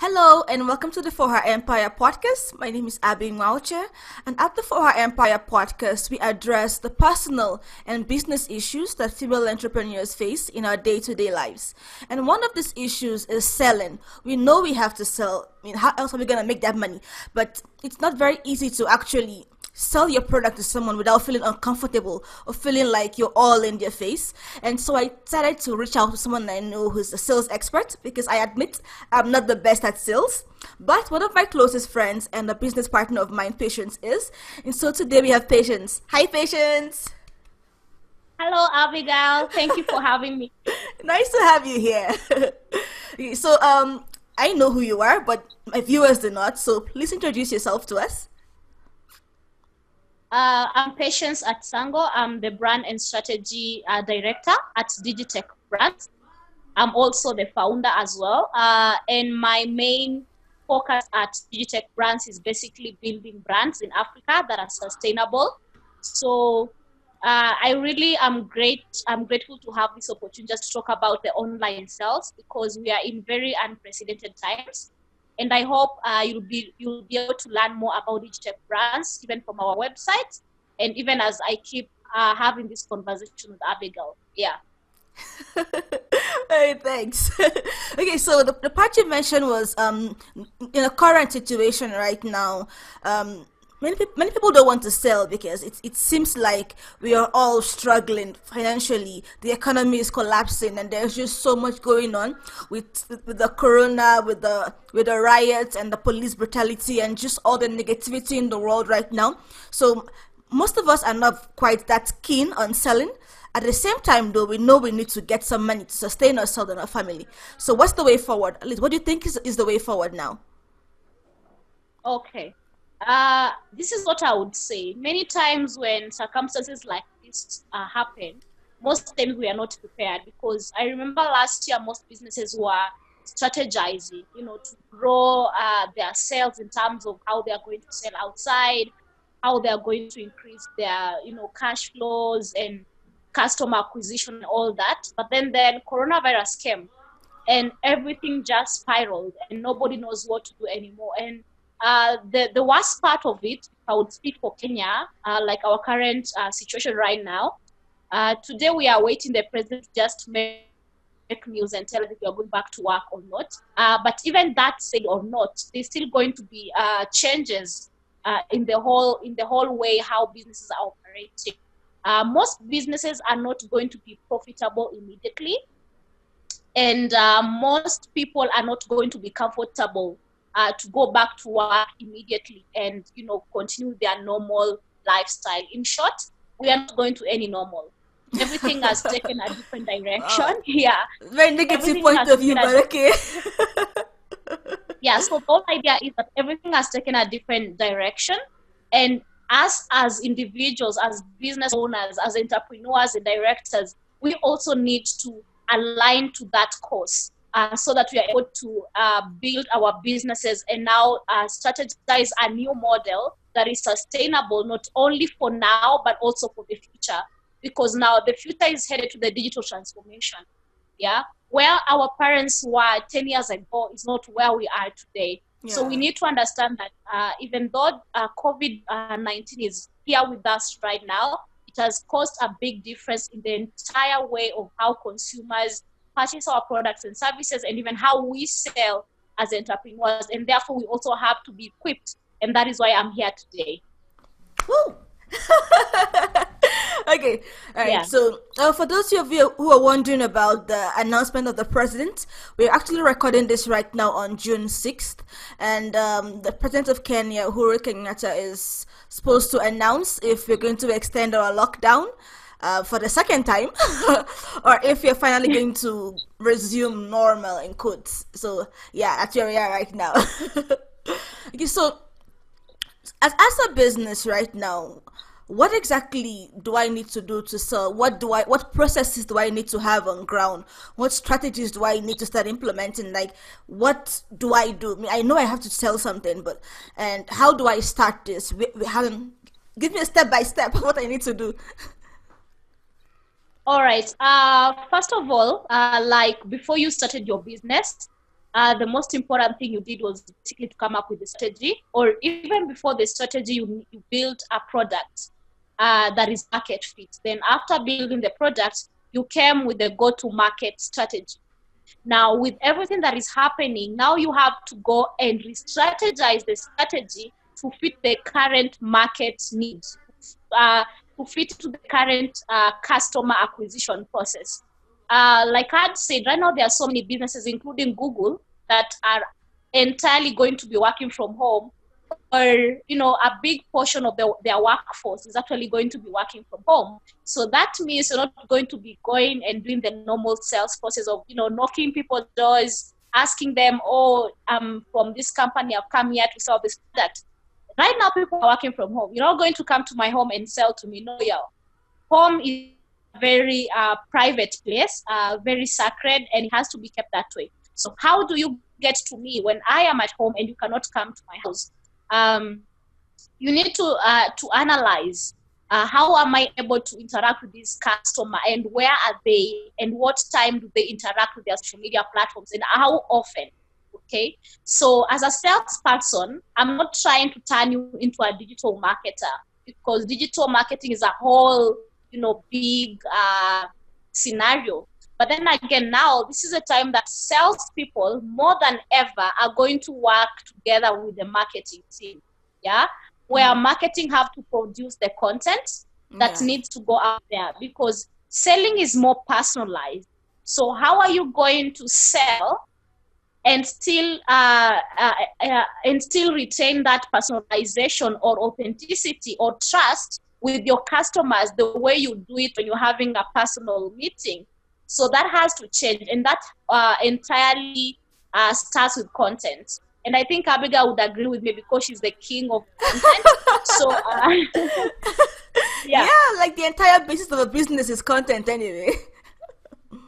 Hello and welcome to the For Her Empire podcast. My name is Abby Ngauche, and at the For Her Empire podcast, we address the personal and business issues that female entrepreneurs face in our day-to-day lives. And one of these issues is selling. We know we have to sell. I mean, how else are we going to make that money? But it's not very easy to actually sell your product to someone without feeling uncomfortable or feeling like you're all in their face. And so I decided to reach out to someone I know who's a sales expert, because I admit I'm not the best at sales, but one of my closest friends and a business partner of mine, Patience, is. And so today we have Patience. Hi, Patience. Hello, Abigail. Thank you for having me. Nice to have you here. Okay, so I know who you are, but my viewers do not. So please introduce yourself to us. I'm Patience Atsango. I'm the brand and strategy director at Digitech Brands. I'm also the founder as well. And my main focus at Digitech Brands is basically building brands in Africa that are sustainable. So I really am grateful to have this opportunity just to talk about the online sales, because we are in very unprecedented times. And I hope you'll be able to learn more about Digitech Brands, even from our website, and even as I keep having this conversation with Abigail. Yeah. Hey, thanks. Okay, so the part you mentioned was in a current situation right now. Many people don't want to sell because it seems like we are all struggling financially. The economy is collapsing, and there's just so much going on with the corona, with the riots and the police brutality, and just all the negativity in the world right now. So most of us are not quite that keen on selling. At the same time, though, we know we need to get some money to sustain ourselves and our family. So what's the way forward? At least, what do you think is the way forward now? Okay. This is what I would say. Many times when circumstances like this happen, most times we are not prepared, because I remember last year most businesses were strategizing, to grow their sales in terms of how they are going to sell outside, how they are going to increase their, cash flows and customer acquisition and all that. But then coronavirus came and everything just spiraled and nobody knows what to do anymore. And the worst part of it, I would speak for Kenya, like our current situation right now. Today we are waiting the president just to make news and tell us if we are going back to work or not. But even that said or not, there's still going to be changes in the whole way how businesses are operating. Most businesses are not going to be profitable immediately, and most people are not going to be comfortable to go back to work immediately and continue their normal lifestyle. In short, we are not going to any normal. Everything has taken a different direction. Wow. Yeah, Very negative point of view, but okay. Yeah, so the whole idea is that everything has taken a different direction, and us as individuals, as business owners, as entrepreneurs and directors, we also need to align to that course. So that we are able to build our businesses and now strategize a new model that is sustainable, not only for now, but also for the future. Because now the future is headed to the digital transformation. Yeah, where our parents were 10 years ago is not where we are today. Yeah. So we need to understand that even though COVID-19 is here with us right now, it has caused a big difference in the entire way of how consumers purchase our products and services, and even how we sell as entrepreneurs. And therefore, we also have to be equipped. And that is why I'm here today. Woo! Okay, all right. Yeah. So for those of you who are wondering about the announcement of the president, we're actually recording this right now on June 6th. And the president of Kenya, Uhuru Kenyatta, is supposed to announce if we're going to extend our lockdown for the second time, or if you're finally going to resume normal in quotes. So yeah, that's where we are right now. Okay, so as a business right now, what exactly do I need to do to sell? What processes do I need to have on ground? What strategies do I need to start implementing? Like, what do I do? I mean, I know I have to sell something, and how do I start this? We haven't. Give me a step by step what I need to do. All right. First of all, like before you started your business, the most important thing you did was basically to come up with a strategy, or even before the strategy, you build a product that is market fit. Then after building the product, you came with the go-to-market strategy. Now, with everything that is happening, now you have to go and re-strategize the strategy to fit the current market needs, to fit to the current customer acquisition process. Like I'd said, right now there are so many businesses, including Google, that are entirely going to be working from home, or a big portion of their workforce is actually going to be working from home. So that means you're not going to be going and doing the normal sales process of knocking people's doors, asking them, oh, I'm from this company, I've come here to sell this product. Right now people are working from home. You're not going to come to my home and sell to me. No, yeah. Home is a very private place, very sacred, and it has to be kept that way. So how do you get to me when I am at home and you cannot come to my house? You need to analyze how am I able to interact with this customer, and where are they, and what time do they interact with their social media platforms, and how often. Okay, so as a salesperson, I'm not trying to turn you into a digital marketer, because digital marketing is a whole big scenario. But then again, now this is a time that salespeople more than ever are going to work together with the marketing team. Yeah, where marketing have to produce the content that needs to go out there, because selling is more personalized. So how are you going to sell and still retain that personalization or authenticity or trust with your customers the way you do it when you're having a personal meeting? So that has to change, and that entirely starts with content. And I think Abigail would agree with me, because she's the king of content. So yeah, like the entire basis of a business is content anyway.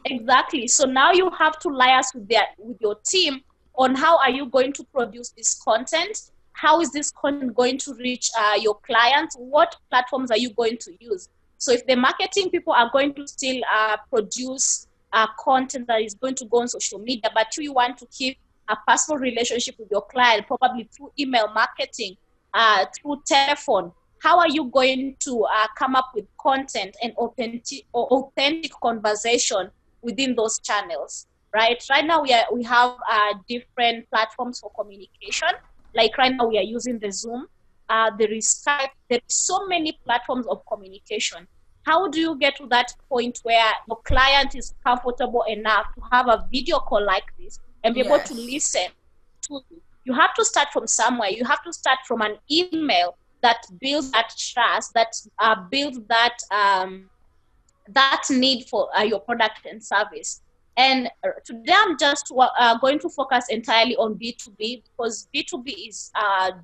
Exactly. So now you have to liaise with your team on how are you going to produce this content. How is this content going to reach your clients? What platforms are you going to use? So if the marketing people are going to still produce content that is going to go on social media, but you want to keep a personal relationship with your client, probably through email marketing, through telephone, how are you going to come up with content and authentic conversation within those channels, right? Right now we have different platforms for communication. Like right now we are using the Zoom. There is Skype. There's so many platforms of communication. How do you get to that point where your client is comfortable enough to have a video call like this and be able to listen to you? You have to start from somewhere. You have to start from an email that builds that trust, that builds that that need for your product and service. And today I'm just going to focus entirely on B2B, because B2B is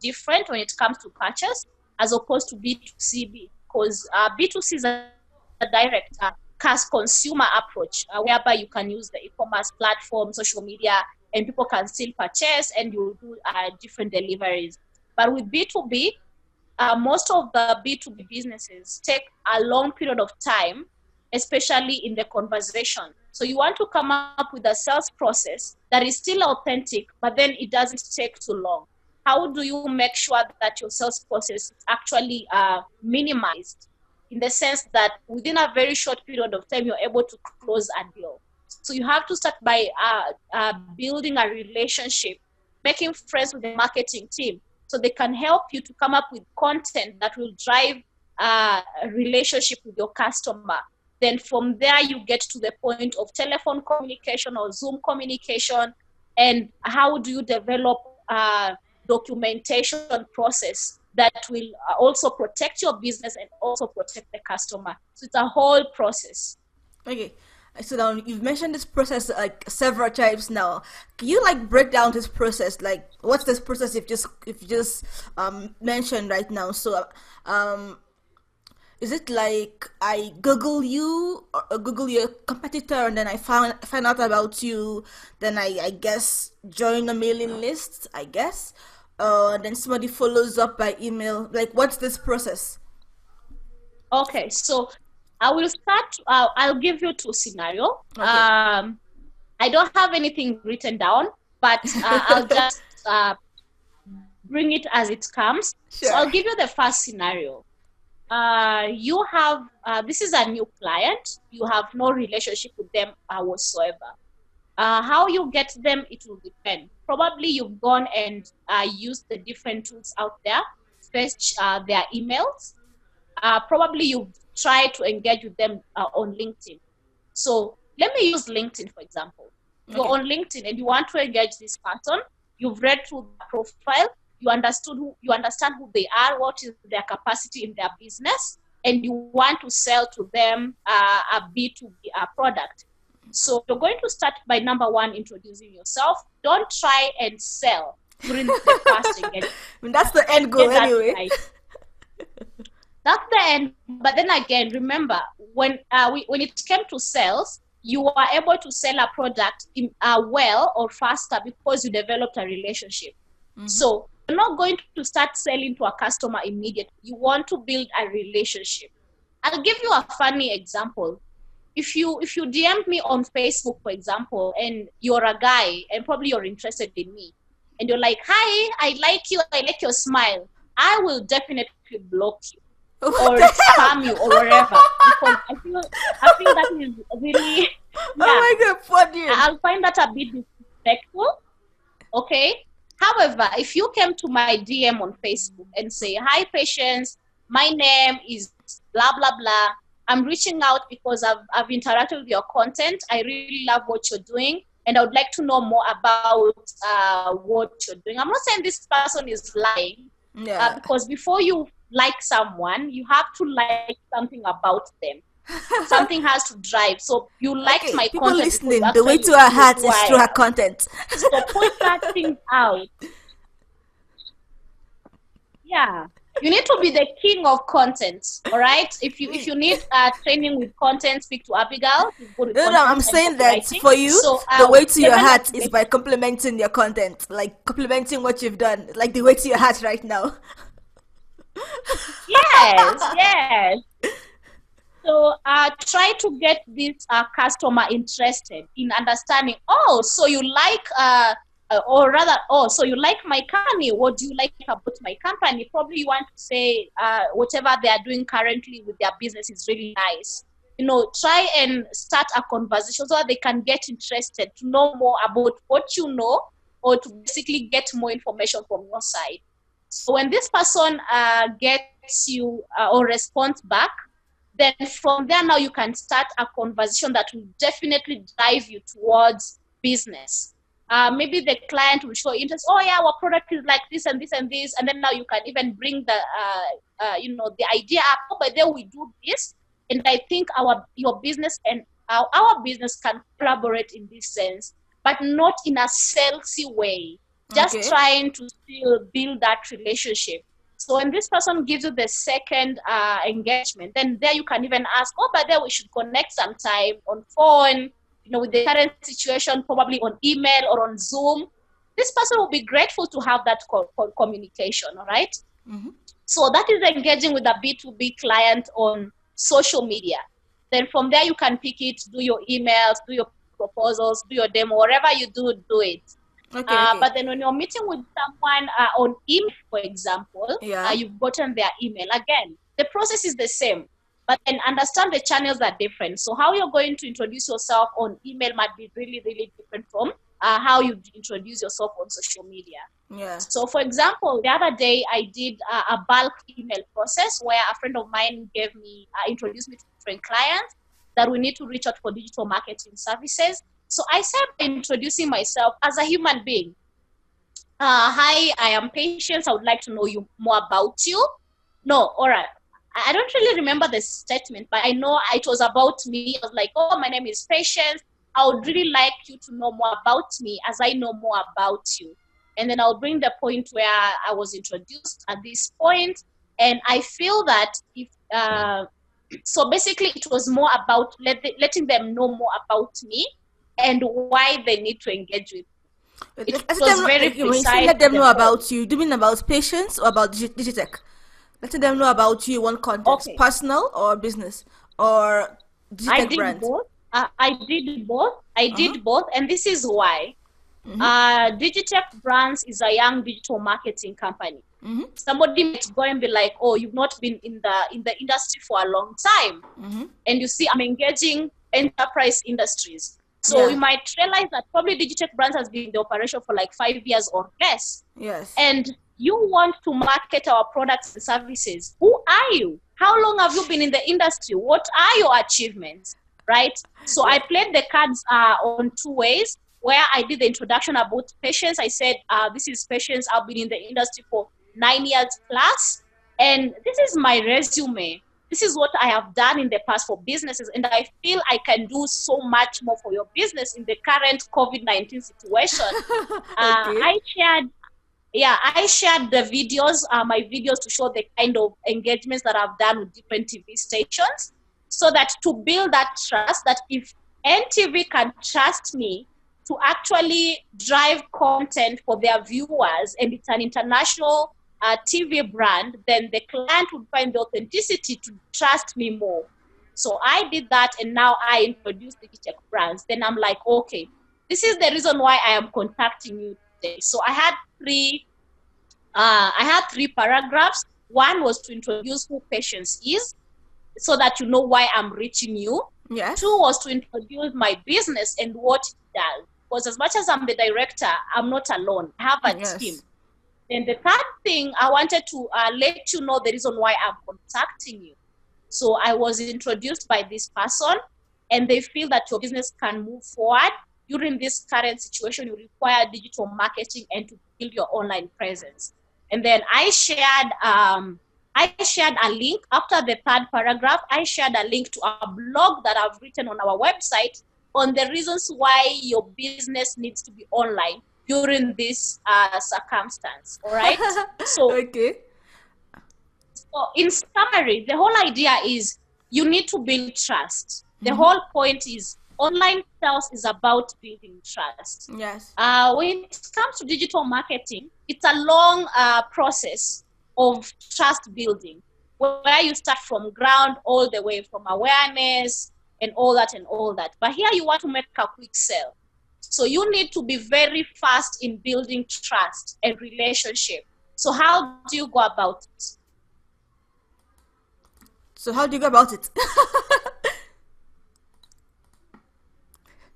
different when it comes to purchase as opposed to B2C, because B2C is a direct consumer approach, whereby you can use the e-commerce platform, social media, and people can still purchase, and you do different deliveries. But with B2B, most of the B2B businesses take a long period of time, especially in the conversation. So you want to come up with a sales process that is still authentic, but then it doesn't take too long. How do you make sure that your sales process is actually minimized, in the sense that within a very short period of time, you're able to close a deal? So you have to start by building a relationship, making friends with the marketing team, so they can help you to come up with content that will drive a relationship with your customer. Then from there, you get to the point of telephone communication or Zoom communication. And how do you develop a documentation process that will also protect your business and also protect the customer? So it's a whole process. Okay. So now you've mentioned this process like several times now. Can you like break down this process? Like, what's this process if you just mentioned right now? So is it like I Google you or Google your competitor, and then I find out about you, then I guess join a mailing list, I guess, then somebody follows up by email. Like, what's this process? Okay, so I will start. I'll give you two scenarios. Okay. I don't have anything written down, but I'll just bring it as it comes. Sure. So I'll give you the first scenario. You have, this is a new client. You have no relationship with them whatsoever. How you get them, it will depend. Probably you've gone and used the different tools out there, fetch their emails. Probably you've tried to engage with them on LinkedIn. So let me use LinkedIn, for example. You're on LinkedIn and you want to engage this person. You've read through the profile. You understand who they are, what is their capacity in their business, and you want to sell to them a B2B product. So you're going to start by number one, introducing yourself. Don't try and sell during the first engagement. That's the end goal anyway. Right. That's the end. But then again, remember, when it came to sales, you are able to sell a product well or faster because you developed a relationship. Mm-hmm. So you're not going to start selling to a customer immediately. You want to build a relationship. I'll give you a funny example. If you DM me on Facebook, for example, and you're a guy and probably you're interested in me, and you're like, "Hi, I like you. I like your smile," I will definitely block you or spam you or whatever, because I feel that is really, yeah. Oh my God, funny. I'll find that a bit disrespectful. Okay. However, if you came to my DM on Facebook and say, "Hi, Patience, my name is blah blah blah. I'm reaching out because I've interacted with your content. I really love what you're doing, and I would like to know more about what you're doing." I'm not saying this person is lying, because before you like someone, you have to like something about them. Something has to drive. So you liked my people content. Listening, the way to her heart is through her content. So put that thing out. Yeah. You need to be the king of content, all right? If you need training with content, speak to Abigail. No, I'm saying that for you, so, the way to your heart is by complimenting your content, like complimenting what you've done, like the way to your heart right now. Yes. So try to get this customer interested in understanding, so you like, so you like my company. What do you like about my company? Probably you want to say whatever they are doing currently with their business is really nice. Try and start a conversation so that they can get interested to know more about what you know, or to basically get more information from your side. So when this person gets you or responds back, then from there now you can start a conversation that will definitely drive you towards business. Maybe the client will show interest. Oh yeah, our product is like this and this and this, and then now you can even bring the the idea up. Oh, but then we do this, and I think your business and our business can collaborate in this sense, but not in a salesy way. Just trying to still build that relationship. So when this person gives you the second engagement, then there you can even ask, oh, but then we should connect sometime on phone, with the current situation, probably on email or on Zoom. This person will be grateful to have that communication, all right? Mm-hmm. So that is engaging with a B2B client on social media. Then from there you can pick it, do your emails, do your proposals, do your demo, whatever you do it. But then when you're meeting with someone on email, for example, you've gotten their email. Again, the process is the same, but then understand the channels are different. So how you're going to introduce yourself on email might be really, really different from how you introduce yourself on social media. Yeah. So for example, the other day I did a bulk email process where a friend of mine introduced me to different clients that we need to reach out for digital marketing services. So I started by introducing myself as a human being. Hi, I am Patience. I would like to know more about you. No, all right. I don't really remember the statement, but I know it was about me. I was like, oh, my name is Patience. I would really like you to know more about me as I know more about you. And then I'll bring the point where I was introduced at this point. And I feel that so basically it was more about letting them know more about me and why they need to engage with me. It was very precise. When you say let them know about you, do you mean about Patience or about Digitech? Letting them know about you in one context, personal or business or Digitech Brands? I did both. I did both, and this is why. Digitech Brands is a young digital marketing company. Somebody might go and be like, oh, you've not been in the industry for a long time. And you see, I'm engaging enterprise industries. So you might realize that probably Digitech Brands has been in the operation for like 5 years or less. Yes. And you want to market our products and services. Who are you? How long have you been in the industry? What are your achievements? Right? So I played the cards on two ways, where I did the introduction about Patience. I said, this is Patience. I've been in the industry for 9 years plus. And this is my resume. This is what I have done in the past for businesses. And I feel I can do so much more for your business in the current COVID-19 situation. I shared the videos, my videos, to show the kind of engagements that I've done with different TV stations, so that to build that trust, that if NTV can trust me to actually drive content for their viewers, and it's an international TV brand, then the client would find the authenticity to trust me more. So I did that, and now I introduced Digitech Brands. Then I'm like, okay, this is the reason why I am contacting you today. So I had three paragraphs. One was to introduce who Patience is, so that you know why I'm reaching you. Yes. Two was to introduce my business and what it does. Because as much as I'm the director, I'm not alone. I have a team. And the third thing, I wanted to let you know the reason why I'm contacting you. So I was introduced by this person, and they feel that your business can move forward. During this current situation, you require digital marketing and to build your online presence. And then I shared a link after the third paragraph. I shared a link to a blog that I've written on our website on the reasons why your business needs to be online during this circumstance. All right. So, okay. So in summary, the whole idea is you need to build trust. The whole point is online sales is about building trust. Yes. When it comes to digital marketing, it's a long process of trust building, where you start from ground all the way, from awareness and all that and all that. But here you want to make a quick sale. So you need to be very fast in building trust and relationship. So how do you go about it? So how do you go about it?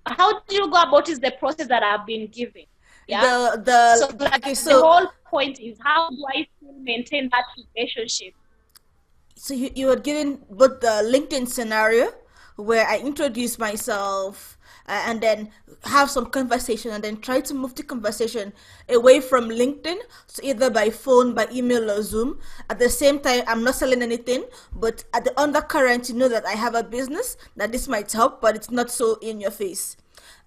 How do you go about is the process that I've been giving. Yeah. So the whole point is, how do I still maintain that relationship? So you were given both the LinkedIn scenario, where I introduce myself and then have some conversation, and then try to move the conversation away from LinkedIn, so either by phone, by email, or Zoom. At the same time, I'm not selling anything, but at the undercurrent, you know that I have a business, that this might help, but it's not so in your face.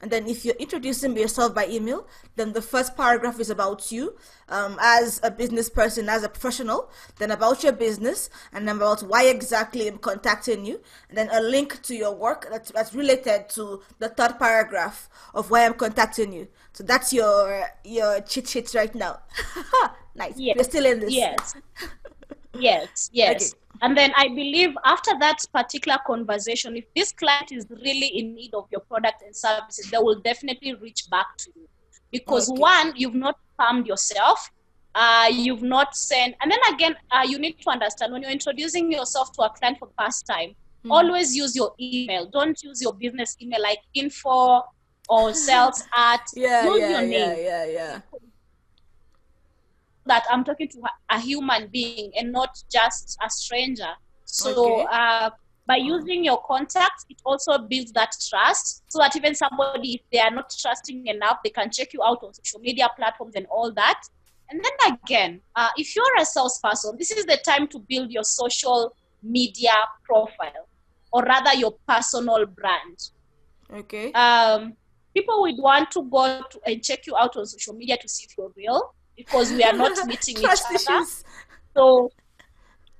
And then if you're introducing yourself by email, then the first paragraph is about you as a business person, as a professional, then about your business, and then about why exactly I'm contacting you, and then a link to your work that's related to the third paragraph of why I'm contacting you. So that's your cheat sheet right now. Nice. Yes. We're still in this. Yes. Yes. Yes. Okay. And then I believe after that particular conversation, if this client is really in need of your product and services, they will definitely reach back to you. Because one, you've not spammed yourself, you've not sent, and then again, you need to understand, when you're introducing yourself to a client for the first time, always use your email. Don't use your business email like info or sales at. Use your name. Yeah. That I'm talking to a human being and not just a stranger. So by using your contacts, it also builds that trust, so that even somebody, if they are not trusting enough, they can check you out on social media platforms and all that. And then again, if you're a salesperson, this is the time to build your social media profile, or rather your personal brand. Okay. People would want to go to and check you out on social media to see if you're real, because we are not meeting each other. So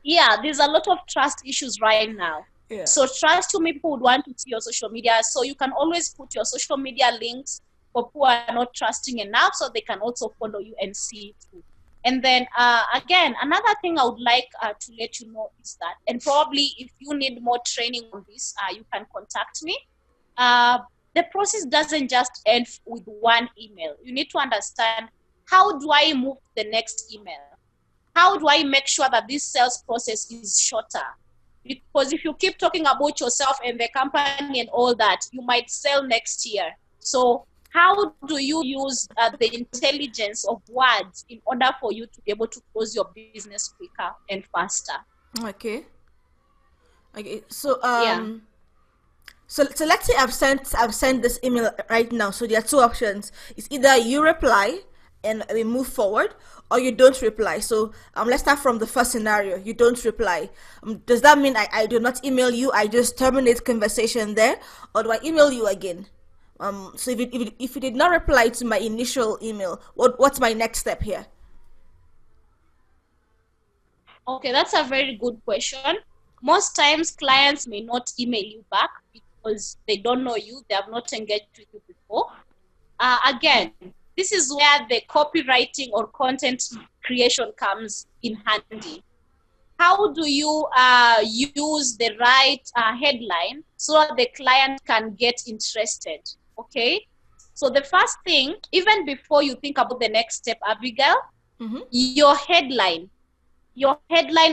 yeah, there's a lot of trust issues right now. Yeah. So trust you, people would want to see your social media. So you can always put your social media links for people who are not trusting enough, so they can also follow you and see it too. And then again, another thing I would like to let you know is that, and probably if you need more training on this, you can contact me. the process doesn't just end with one email. You need to understand, how do I move to the next email? How do I make sure that this sales process is shorter? Because if you keep talking about yourself and the company and all that, you might sell next year. So how do you use the intelligence of words in order for you to be able to close your business quicker and faster? Okay. So Yeah. so let's say I've sent this email right now. So there are two options. It's either you reply and we move forward, or you don't reply. So let's start from the first scenario. You don't reply. Does that mean I do not email you? I just terminate conversation there, or do I email you again? So if you did not reply to my initial email, what's my next step here? Okay, that's a very good question. Most times clients may not email you back because they don't know you, they have not engaged with you before. Again, this is where the copywriting or content creation comes in handy. How do you use the right headline so that the client can get interested? Okay, so the first thing, even before you think about the next step, Abigail, your headline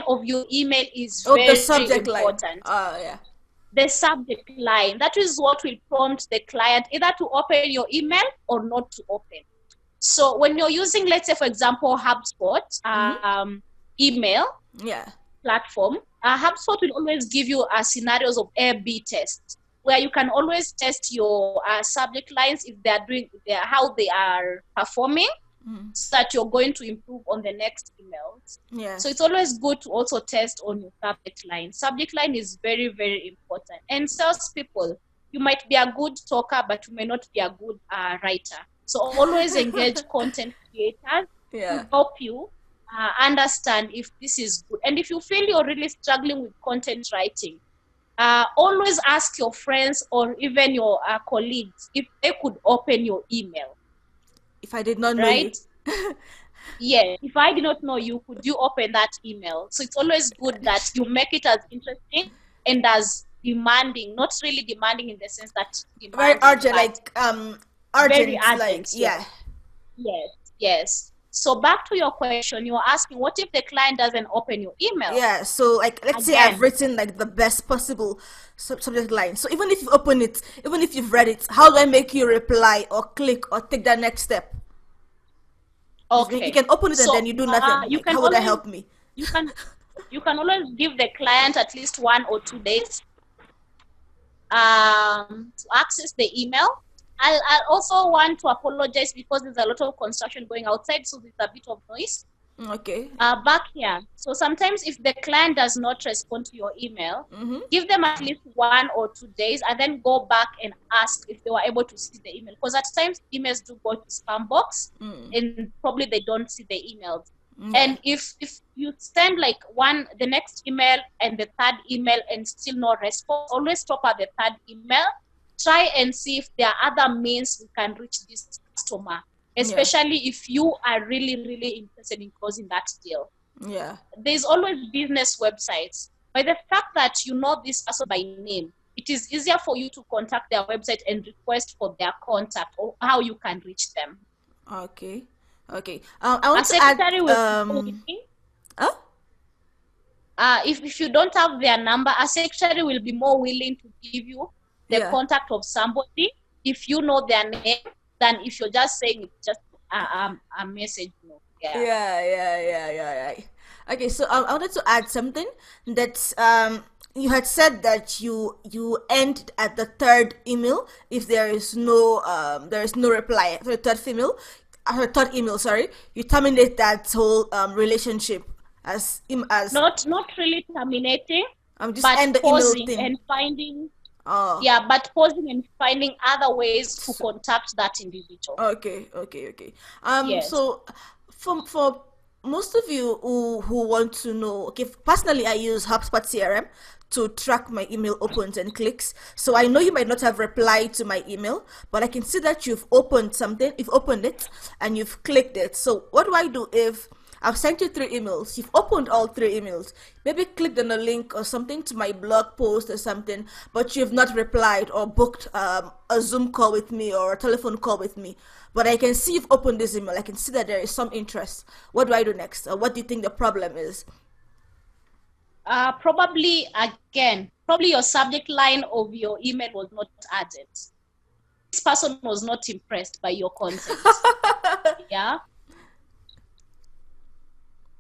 of your email is the very subject important. line. Yeah. The subject line, that is what will prompt the client either to open your email or not to open. So when you're using, let's say, for example, HubSpot email platform, HubSpot will always give you scenarios of A/B tests, where you can always test your subject lines, if how they are performing, so that you're going to improve on the next emails. So it's always good to also test on your subject line. Subject line is very, very important. And salespeople, you might be a good talker, but you may not be a good writer. So always engage content creators to help you understand if this is good. And if you feel you're really struggling with content writing, always ask your friends or even your colleagues if they could open your email. If I did not know you. Yeah, if I did not know you, could you open that email? So it's always good that you make it as interesting and as demanding, not really demanding in the sense that very urgent, like urgent, very urgent, like yes. So back to your question, you're asking, what if the client doesn't open your email? Yeah, so like let's say I've written like the best possible subject line. So even if you open it, even if you've read it, how do I make you reply or click or take that next step? Okay, you can open it and then you do nothing. How would that help me? You can always give the client at least 1 or 2 days to access the email. I also want to apologize because there's a lot of construction going outside, so there's a bit of noise. Okay. Back here. So sometimes if the client does not respond to your email, give them at least 1 or 2 days and then go back and ask if they were able to see the email. Because at times emails do go to spam box and probably they don't see the emails. And if you send like the next email and the third email and still no response, always stop at the third email. Try and see if there are other means we can reach this customer, especially if you are really, really interested in closing that deal. Yeah. There's always business websites. By the fact that you know this person by name, it is easier for you to contact their website and request for their contact or how you can reach them. Okay. I want to add. If you don't have their number, a secretary will be more willing to give you the contact of somebody if you know their name than if you're just saying it's just a message. Yeah. Okay, so I wanted to add something that you had said that you end at the third email if there is no reply. So the third email, sorry, you terminate that whole relationship as not really terminating, just but end the pausing email thing. and finding. But pausing and finding other ways to contact that individual. Okay. So for most of you who want to know, okay, personally I use HubSpot CRM to track my email opens and clicks. So I know you might not have replied to my email, but I can see that you've opened something, you've opened it and you've clicked it. So what do I do if I've sent you 3 emails. You've opened all 3 emails. Maybe clicked on a link or something to my blog post or something, but you've not replied or booked a Zoom call with me or a telephone call with me. But I can see you've opened this email. I can see that there is some interest. What do I do next? What do you think the problem is? Probably your subject line of your email was not urgent. This person was not impressed by your content. Yeah,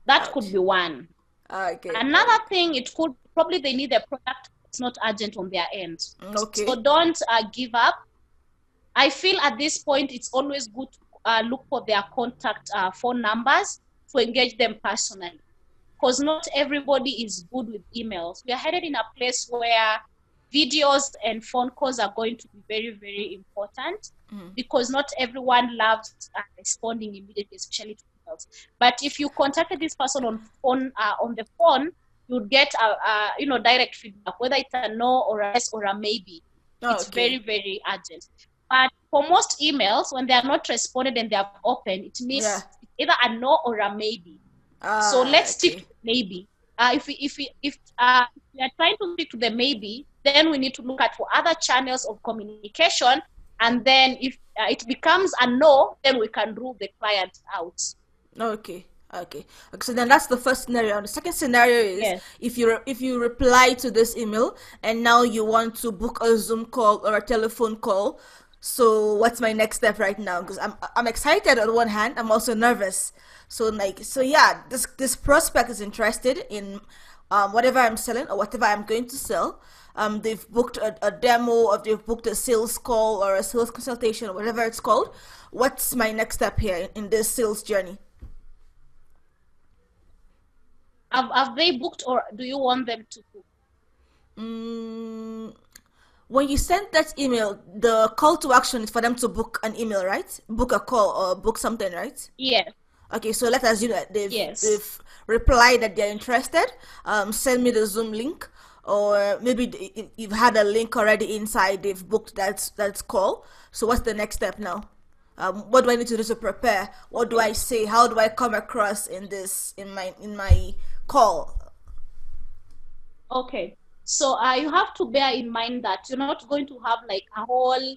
that Ouch. could be one. Okay. Another thing, it could probably they need a product that's not urgent on their end. Okay. So don't give up. I feel at this point it's always good to look for their contact phone numbers to engage them personally, because not everybody is good with emails. We are headed in a place where videos and phone calls are going to be very, very important, because not everyone loves responding immediately, especially to emails. But if you contacted this person on the phone, you'd get direct feedback, whether it's a no or a yes or a maybe. It's very, very urgent. But for most emails, when they are not responded and they have opened, it means it's either a no or a maybe. So let's stick to maybe. If we are trying to stick to the maybe, then we need to look at for other channels of communication. And then if it becomes a no, then we can rule the client out. Okay. So then that's the first scenario. And the second scenario is if you reply to this email and now you want to book a Zoom call or a telephone call. So what's my next step right now? Because I'm excited on one hand, I'm also nervous. So yeah, this prospect is interested in whatever I'm selling or whatever I'm going to sell. They've booked a demo, or they've booked a sales call or a sales consultation or whatever it's called. What's my next step here in this sales journey? Have they booked, or do you want them to book? When you send that email, the call to action is for them to book an email, right? Book a call or book something, right? Yes. Okay, so let's assume that they've replied that they're interested. Send me the Zoom link, or maybe you've had a link already inside. They've booked that call. So what's the next step now? What do I need to do to prepare? What do I say? How do I come across in my call? Okay. So you have to bear in mind that you're not going to have like a whole,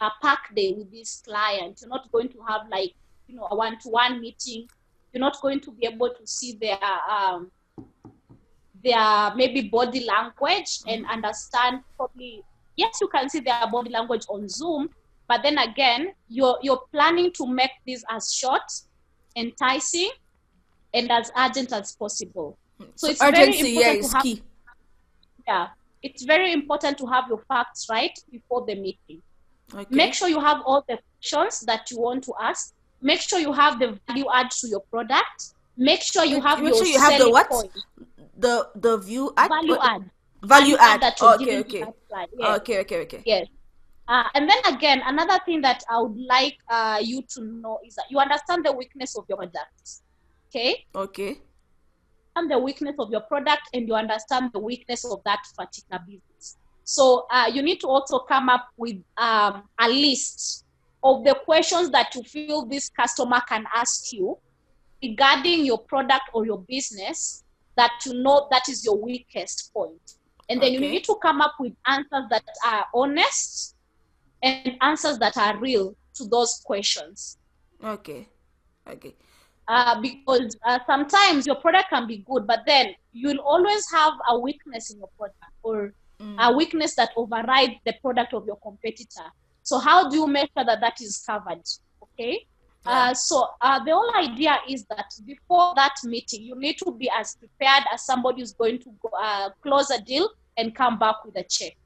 a pack day with this client. You're not going to have like, a one-to-one meeting. You're not going to be able to see their maybe body language and understand probably. Yes, you can see their body language on Zoom, but then again, you're planning to make this as short, enticing, and as urgent as possible. So it's urgency, very important is to have, key. Yeah, it's very important to have your facts right before the meeting. Okay. Make sure you have all the questions that you want to ask. Make sure you have the value add to your product. Make sure you have Make sure you have the what? point. The view add? Value add. Value add. That you're Okay. giving yes. Okay. Yes. And then again, another thing that I would like you to know is that you understand the weakness of your product. Okay? Okay. The weakness of your product, and you understand the weakness of that particular business. So you need to also come up with a list of the questions that you feel this customer can ask you regarding your product or your business, that that is your weakest point. And then you need to come up with answers that are honest and answers that are real to those questions. Okay. Because sometimes your product can be good, but then you'll always have a weakness in your product, or a weakness that overrides the product of your competitor. So how do you make sure that is covered? Okay. So the whole idea is that before that meeting, you need to be as prepared as somebody who's going to close a deal and come back with a check.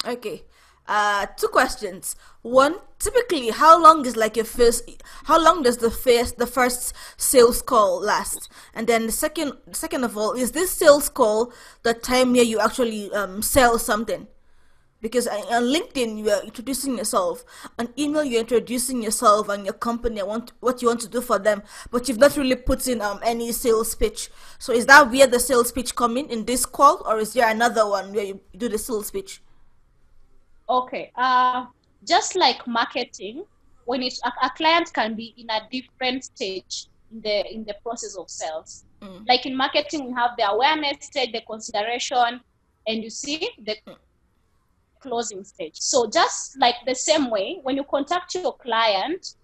Okay. 2 questions. One, typically, how long does the first sales call last? And then the second of all, is this sales call the time where you actually sell something? Because on LinkedIn, you are introducing yourself. On email, you're introducing yourself and your company and what you want to do for them, but you've not really put in any sales pitch. So is that where the sales pitch come in this call, or is there another one where you do the sales pitch? Okay. Just like marketing, when a client can be in a different stage. in the process of sales. Like in marketing, we have the awareness stage, the consideration, and you see the closing stage. So just like the same way, when you contact your client,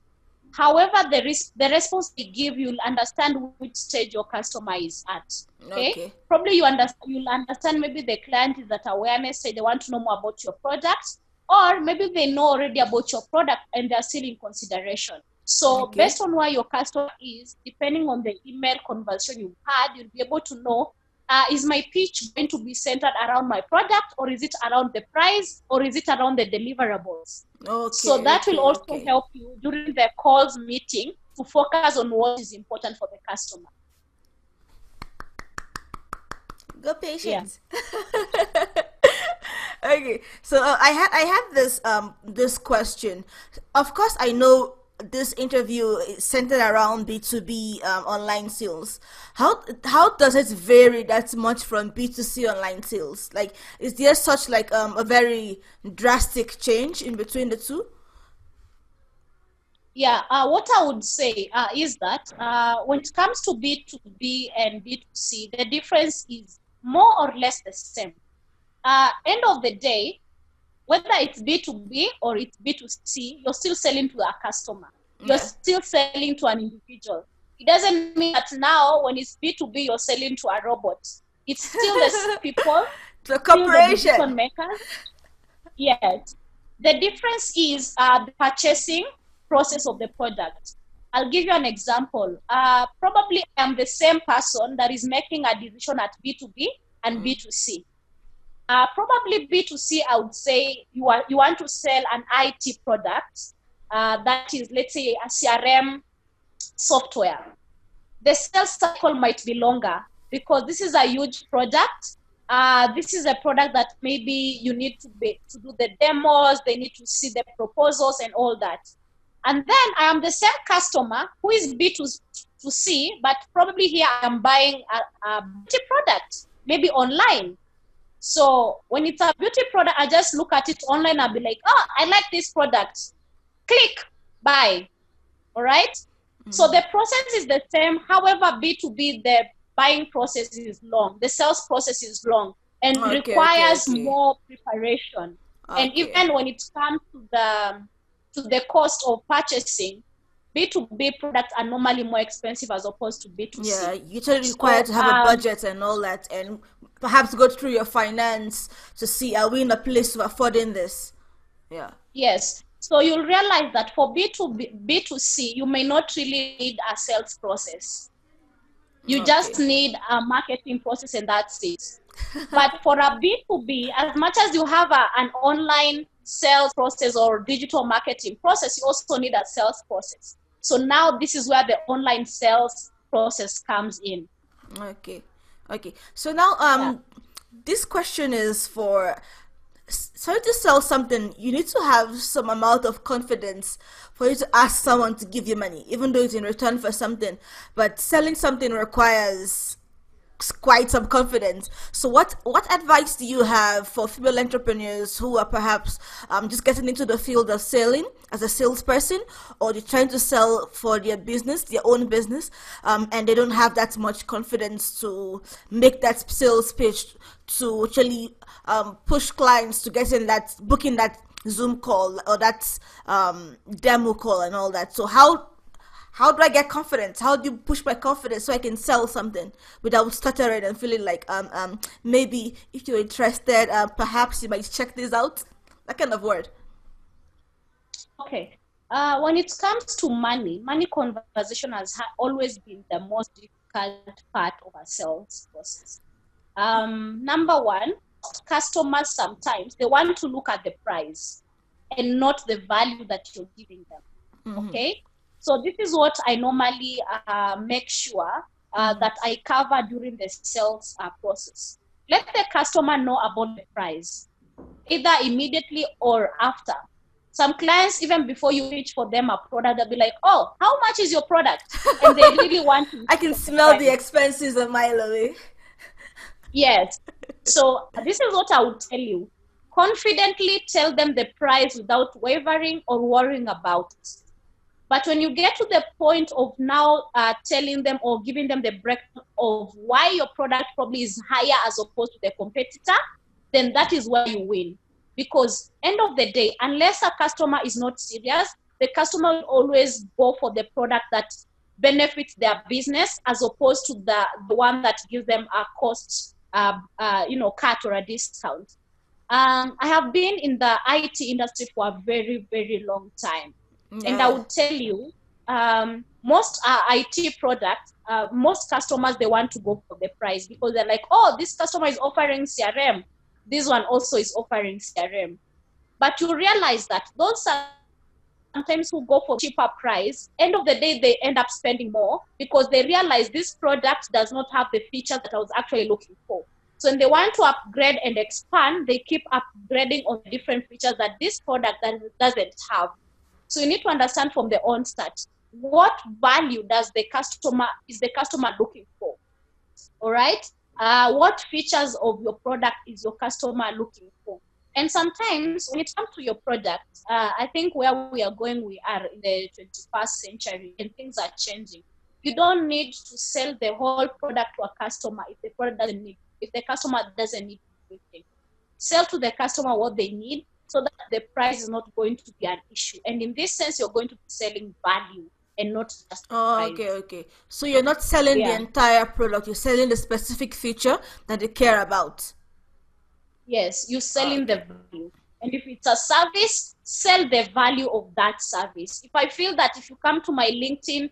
however the response they give, you'll understand which stage your customer is at. Okay. Probably you'll understand maybe the client is at awareness stage, they want to know more about your product, or maybe they know already about your product and they're still in consideration. So based on where your customer is, depending on the email conversation you've had, you'll be able to know, is my pitch going to be centered around my product, or is it around the price, or is it around the deliverables? So that will also help you during the calls meeting to focus on what is important for the customer. Good patience. Yeah. Okay, so I had this question. Of course, I know this interview is centered around B2B online sales. How does it vary that much from B2C online sales? Like, is there such like a very drastic change in between the two? Yeah, what I would say is that when it comes to B2B and B2C, the difference is more or less the same. End of the day, whether it's B2B or it's B2C, you're still selling to a customer. You're still selling to an individual. It doesn't mean that now when it's B2B, you're selling to a robot. It's still the people, the corporation, still the decision makers. Yes. The difference is the purchasing process of the product. I'll give you an example. Probably I'm the same person that is making a decision at B2B and B2C. Probably B2C, I would say you want to sell an IT product that is, let's say, a CRM software. The sales cycle might be longer because this is a huge product. This is a product that maybe you need to do the demos, they need to see the proposals and all that. And then I am the same customer who is B2C, but probably here I am buying a beauty product, maybe online. So when it's a beauty product, I just look at it online. I'll be like, oh, I like this product. Click, buy. All right. So the process is the same. However, B2B, the buying process is long. The sales process is long and requires more preparation. And even when it comes to the cost of purchasing, B2B products are normally more expensive as opposed to B2C. Yeah, you usually required to have a budget and all that, and perhaps go through your finance to see, are we in a place of affording this? Yeah. Yes. So you'll realize that for B2C, you may not really need a sales process. You just need a marketing process, and that's it. But for a B2B, as much as you have an online sales process or digital marketing process, you also need a sales process. So now this is where the online sales process comes in. Okay. So now this question is for, so to sell something, you need to have some amount of confidence for you to ask someone to give you money, even though it's in return for something. But selling something requires quite some confidence. So what advice do you have for female entrepreneurs who are perhaps just getting into the field of selling as a salesperson, or they're trying to sell for their business, their own business, and they don't have that much confidence to make that sales pitch, to actually push clients to get in that, booking that Zoom call or that demo call and all that? So how do I get confidence? How do you push my confidence so I can sell something without stuttering and feeling like maybe if you're interested, perhaps you might check this out? That kind of word. Okay. When it comes to money conversation has always been the most difficult part of a sales process. Number one, customers sometimes they want to look at the price and not the value that you're giving them. Okay. So this is what I normally make sure that I cover during the sales process. Let the customer know about the price, either immediately or after. Some clients, even before you pitch for them a product, they'll be like, oh, how much is your product? And they really want to. I can smell the expenses a mile away. Yes. So this is what I would tell you. Confidently tell them the price without wavering or worrying about it. But when you get to the point of now telling them or giving them the breakdown of why your product probably is higher as opposed to the competitor, then that is where you win. Because end of the day, unless a customer is not serious, the customer will always go for the product that benefits their business as opposed to the one that gives them a cost, cut or a discount. I have been in the IT industry for a very, very long time. And I Yeah. would tell you, most IT products, most customers, they want to go for the price because they're like, oh, this customer is offering CRM. This one also is offering CRM. But you realize that those sometimes who go for cheaper price, end of the day, they end up spending more because they realize this product does not have the features that I was actually looking for. So when they want to upgrade and expand, they keep upgrading on different features that this product doesn't have. So you need to understand from the onset, what value is the customer looking for? All right. What features of your product is your customer looking for? And sometimes when it comes to your product, I think where we are going, we are in the 21st century and things are changing. You don't need to sell the whole product to a customer if the customer doesn't need everything. Sell to the customer what they need so that the price is not going to be an issue. And in this sense, you're going to be selling value and not just Oh, price. okay, okay. So you're not selling the Yeah. entire product, you're selling the specific feature that they care about. Yes, you're Oh, selling okay. the value. And if it's a service, sell the value of that service. If I feel that if you come to my LinkedIn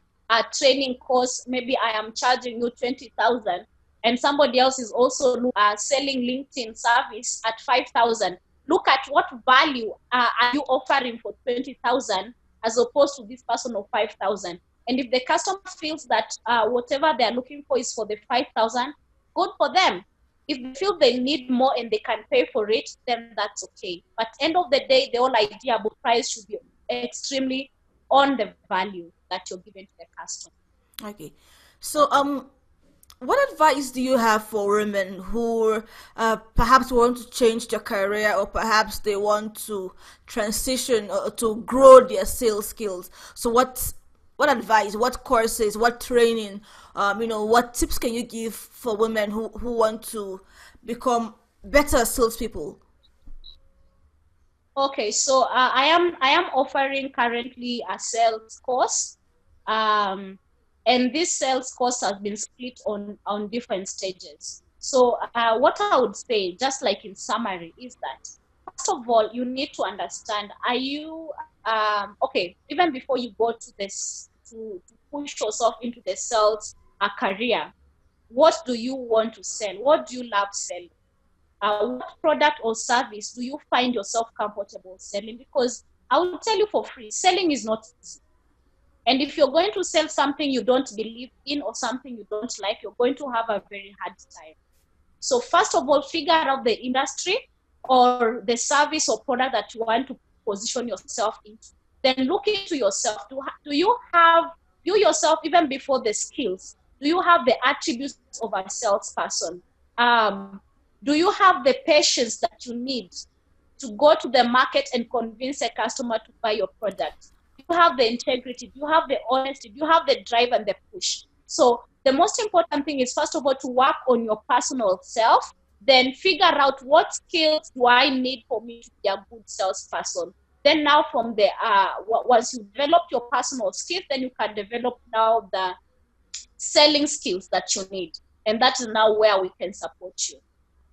training course, maybe I am charging you 20,000 and somebody else is also selling LinkedIn service at 5,000, look at what value are you offering for 20,000 as opposed to this person of 5,000. And if the customer feels that whatever they're looking for is for the 5,000, good for them. If they feel they need more and they can pay for it, then that's okay. But end of the day, the whole idea about price should be extremely on the value that you're giving to the customer. Okay. So, what advice do you have for women who perhaps want to change their career, or perhaps they want to transition or to grow their sales skills? So, what advice, what courses, what training, what tips can you give for women who want to become better salespeople? Okay, so I am offering currently a sales course, um, and this sales course has been split on different stages. So what I would say, just like in summary, is that first of all, you need to understand: are you okay? Even before you go to this to push yourself into the sales career, what do you want to sell? What do you love selling? What product or service do you find yourself comfortable selling? Because I will tell you for free, selling is not easy. And if you're going to sell something you don't believe in or something you don't like, you're going to have a very hard time. So first of all, figure out the industry or the service or product that you want to position yourself into. Then look into yourself. Do you have, you yourself, even before the skills, do you have the attributes of a salesperson? Um, do you have the patience that you need to go to the market and convince a customer to buy your product? Do you have the integrity? Do you have the honesty? Do you have the drive and the push? So the most important thing is, first of all, to work on your personal self, then figure out what skills do I need for me to be a good salesperson. Then now from there, once you develop your personal skills, then you can develop now the selling skills that you need. And that is now where we can support you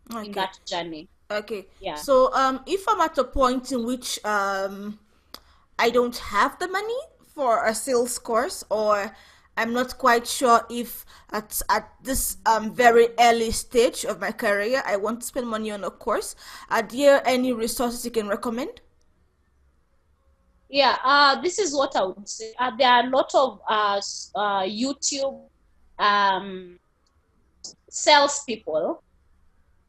in Okay. that journey. Okay. Yeah. So, if I'm at a point in which I don't have the money for a sales course, or I'm not quite sure if at this very early stage of my career I want to spend money on a course, are there any resources you can recommend? Yeah, this is what I would say. There are a lot of YouTube um, salespeople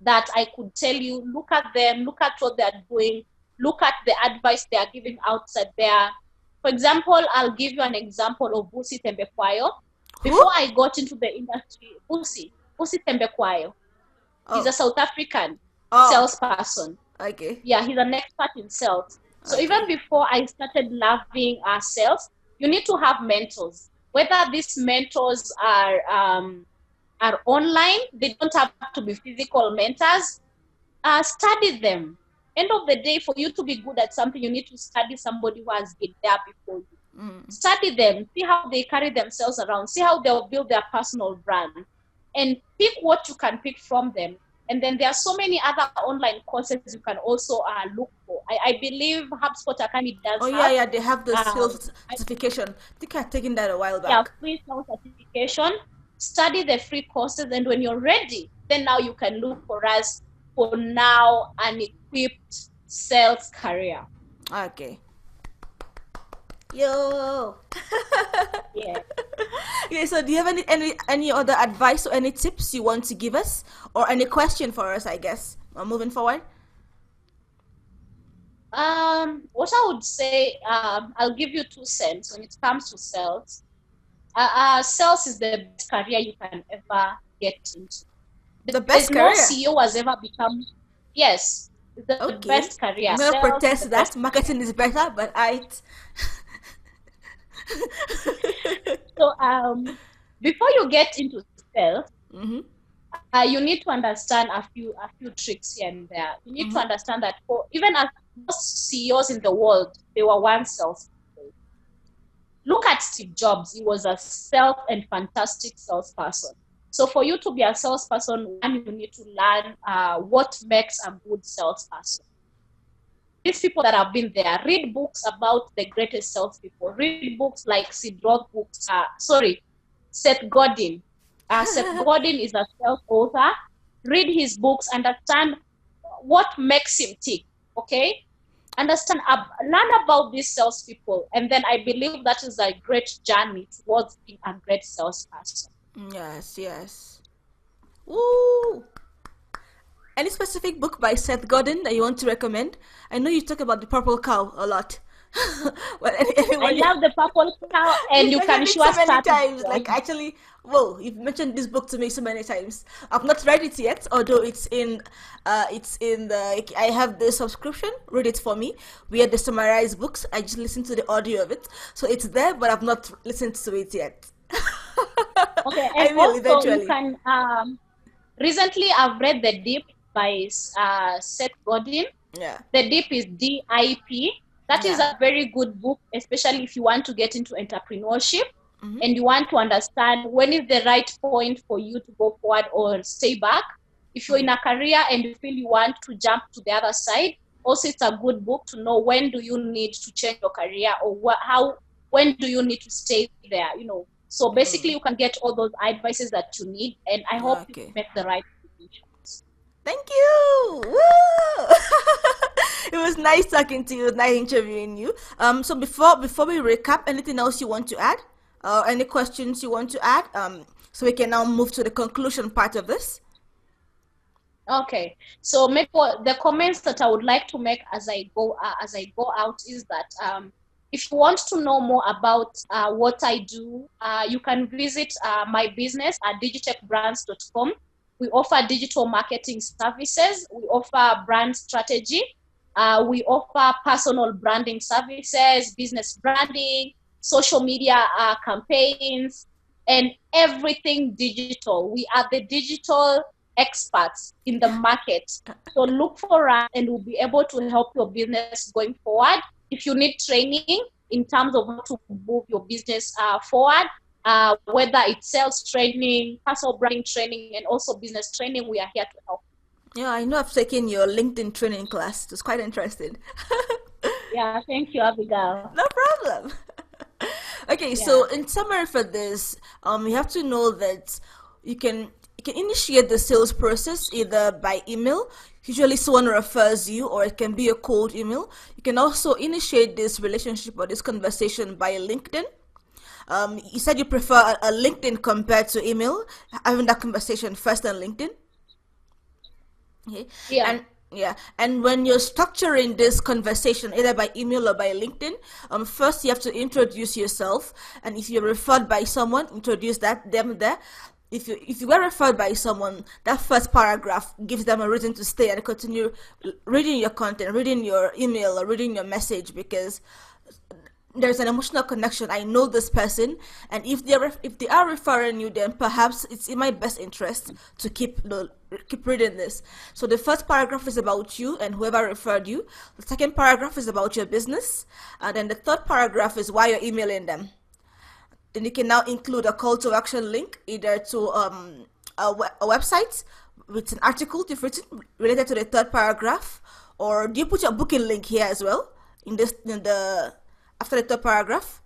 that I could tell you, look at them, look at what they're doing, look at the advice they are giving outside there. For example, I'll give you an example of Busi Tembekwayo. Who? Before I got into the industry, Busi Tembekwayo, he's a Oh. South African Oh. salesperson. Okay. Yeah, he's an expert in sales. So Okay. even before I started loving sales, you need to have mentors. Whether these mentors are online, they don't have to be physical mentors. Study them. End of the day, for you to be good at something, you need to study somebody who has been there before you. Study them, see how they carry themselves around, see how they'll build their personal brand, and pick what you can pick from them. And then there are so many other online courses you can also look for. I believe HubSpot Academy does yeah, they have the sales certification. I think I've taken that a while back. Yeah, free sales certification. Study the free courses, and when you're ready, then now you can look for us for now an equipped sales career. Okay. Yo. Yeah. Okay, so do you have any other advice or any tips you want to give us, or any question for us, I guess, moving forward? What I would say, I'll give you 2 cents when it comes to sales. Sales is the best career you can ever get into. The best career? No CEO has ever become, yes, the best career. I'm going to protest that. Marketing is better, but So before you get into sales, you need to understand a few tricks here and there. You need to understand that even as most CEOs in the world, they were once salespeople. Look at Steve Jobs. He was a fantastic salesperson. So for you to be a salesperson, one, you need to learn what makes a good salesperson. These people that have been there, read books about the greatest salespeople. Read books like Seth Godin. Seth Godin is a sales author. Read his books, understand what makes him tick, okay? Learn about these salespeople, and then I believe that is a great journey towards being a great salesperson. Yes. Woo! Any specific book by Seth Godin that you want to recommend? I know you talk about the Purple Cow a lot. But I love the Purple Cow, and you can show us so many times. Like, actually, whoa, you've mentioned this book to me so many times. I've not read it yet, although it's in the, I have the subscription. Read it for me. We had the summarized books. I just listened to the audio of it, so it's there, but I've not listened to it yet. Okay, and I will also eventually. You can. Recently, I've read The Deep by Seth Godin. Yeah. The Deep is DIP. That is a very good book, especially if you want to get into entrepreneurship and you want to understand when is the right point for you to go forward or stay back. If you're in a career and you feel you want to jump to the other side, also it's a good book to know when do you need to change your career, or when do you need to stay there, you know. So basically you can get all those advices that you need, and I hope you make the right decisions. Thank you. Woo! It was nice talking to you, nice interviewing you. So before we recap, anything else you want to add? Any questions you want to add? So we can now move to the conclusion part of this. Okay. So maybe the comments that I would like to make as I go out is that if you want to know more about what I do, you can visit my business at digitechbrands.com. We offer digital marketing services. We offer brand strategy. We offer personal branding services, business branding, social media campaigns, and everything digital. We are the digital experts in the market. So look for us and we'll be able to help your business going forward. If you need training in terms of how to move your business forward, whether it's sales training, personal branding training, and also business training, we are here to help. Yeah, I know I've taken your LinkedIn training class. It was quite interesting. Yeah, thank you, Abigail. No problem. Okay, so in summary for this, you have to know that you can initiate the sales process either by email. Usually someone refers you, or it can be a cold email. You can also initiate this relationship or this conversation by LinkedIn. You said you prefer a LinkedIn compared to email, having that conversation first on LinkedIn. Okay. And when you're structuring this conversation either by email or by LinkedIn, first you have to introduce yourself, and if you're referred by someone, introduce them there. If you were referred by someone, that first paragraph gives them a reason to stay and continue reading your content, reading your email, or reading your message, because there's an emotional connection. I know this person, and if they are referring you, then perhaps it's in my best interest to keep reading this. So the first paragraph is about you and whoever referred you. The second paragraph is about your business, and then the third paragraph is why you're emailing them. Then you can now include a call to action link, either to a website with an article you've written related to the third paragraph, or do you put your booking link here as well in the after the third paragraph?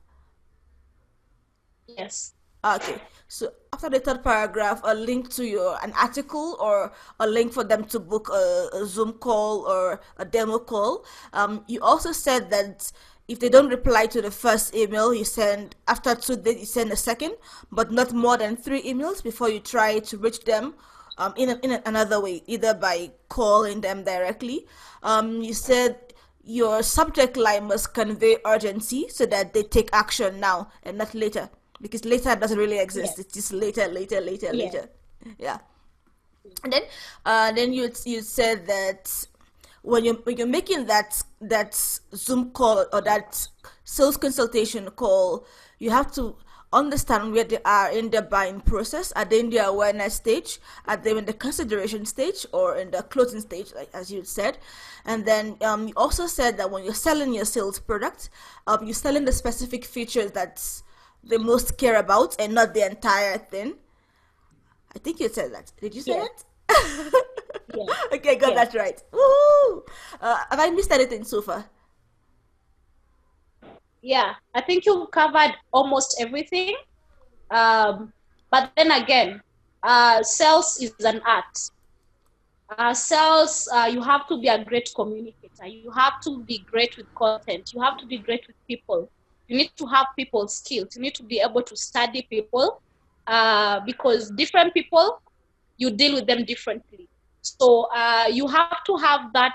Yes. Okay, so after the third paragraph, a link to an article, or a link for them to book a Zoom call or a demo call. You also said that if they don't reply to the first email you send, after 2 days you send a second, but not more than 3 emails before you try to reach them in another way, either by calling them directly. You said your subject line must convey urgency so that they take action now and not later, because later doesn't really exist. Yes. It's just later. Yes. Yeah. And then you said that when you're making that Zoom call or that sales consultation call, you have to understand where they are in their buying process. Are they in the awareness stage? Are they in the consideration stage or in the closing stage, like as you said? And then you also said that when you're selling your sales product, you're selling the specific features that they most care about and not the entire thing. I think you said that. Did you say Yes. that? Yes. Okay, I got Yes. that right. Woo! Have I missed anything so far? Yeah, I think you covered almost everything. But then again, sales is an art. Sales, you have to be a great communicator. You have to be great with content. You have to be great with people. You need to have people skills. You need to be able to study people, because different people, you deal with them differently. So you have to have that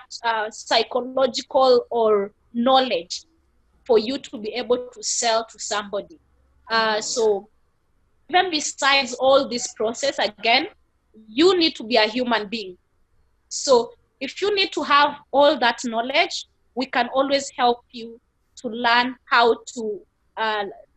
psychological or knowledge for you to be able to sell to somebody. So even besides all this process, again, you need to be a human being. So if you need to have all that knowledge, we can always help you to learn how to,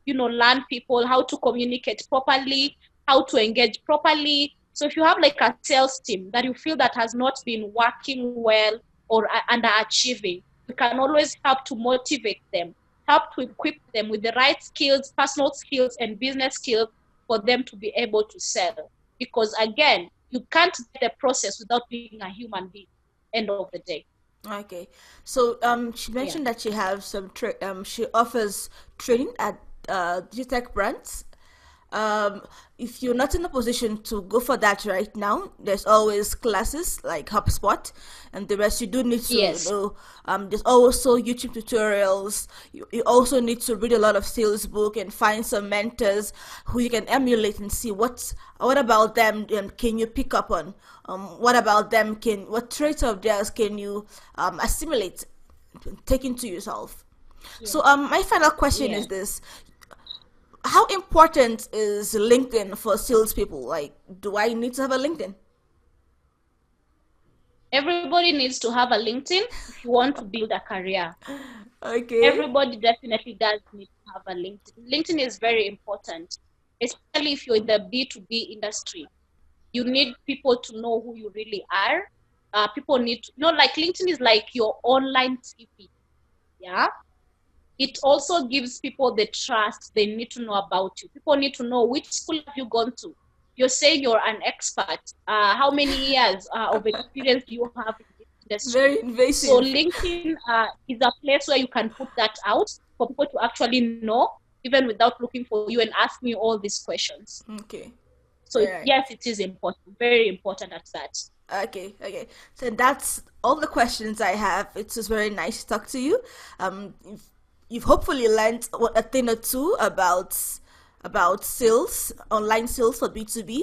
learn people, how to communicate properly, how to engage properly. So if you have like a sales team that you feel that has not been working well or underachieving, we can always help to motivate them, help to equip them with the right skills, personal skills and business skills for them to be able to sell. Because again, you can't get the process without being a human being, end of the day. Okay, so she Yeah. mentioned that she has she offers training at Digitech Brands. If you're not in a position to go for that right now, there's always classes like HubSpot and the rest. You do need to Yes. know. There's also YouTube tutorials. You also need to read a lot of sales book and find some mentors who you can emulate and see what about them can you pick up on. What about them what traits of theirs can you assimilate, take into yourself. So my final question Yeah. is this: how important is LinkedIn for salespeople? Like, do I need to have a LinkedIn? Everybody needs to have a LinkedIn if you want to build a career. Okay. Everybody definitely does need to have a LinkedIn. LinkedIn is very important, especially if you're in the B2B industry. You need people to know who you really are. People need to, like LinkedIn is like your online TV. Yeah. It also gives people the trust they need to know about you. People need to know which school have you gone to. You're saying you're an expert. How many years of experience do you have in this industry? Very So invasive. LinkedIn is a place where you can put that out for people to actually know, even without looking for you and asking you all these questions. Okay. So All right. yes, it is important, very important at that. Okay. So that's all the questions I have. It was very nice to talk to you. You've hopefully learned a thing or two about sales, online sales for B2B.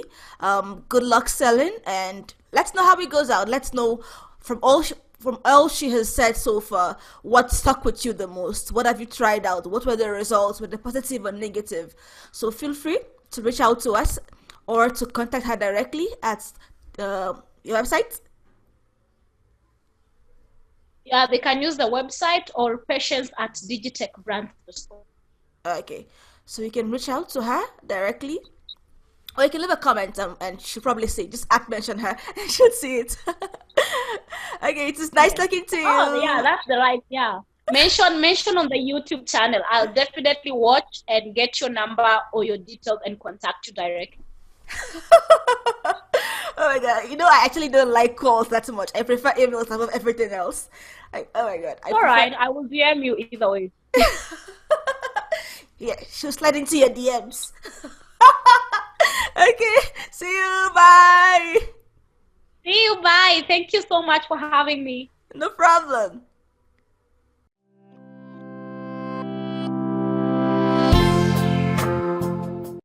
Good luck selling, and let's know how it goes out. Let's know from all she has said so far, what stuck with you the most? What have you tried out? What were the results? Were they positive or negative? So feel free to reach out to us or to contact her directly at your website. Yeah, they can use the website or patience at digitechbrands.com. Okay, so you can reach out to her directly, or you can leave a comment, and she'll probably see. Just mention her, and she'll see it. Okay, it was nice Yes. talking to Oh, yeah, you. that's the right. Yeah. Mention on the YouTube channel. I'll definitely watch and get your number or your details and contact you directly. Oh my god, I actually don't like calls that much. I prefer emails above everything else. Oh my god, I All prefer. right, I will DM you either way. Yeah, she'll slide into your DMs. Okay, see you. Bye. See you. Bye. Thank you so much for having me. No problem.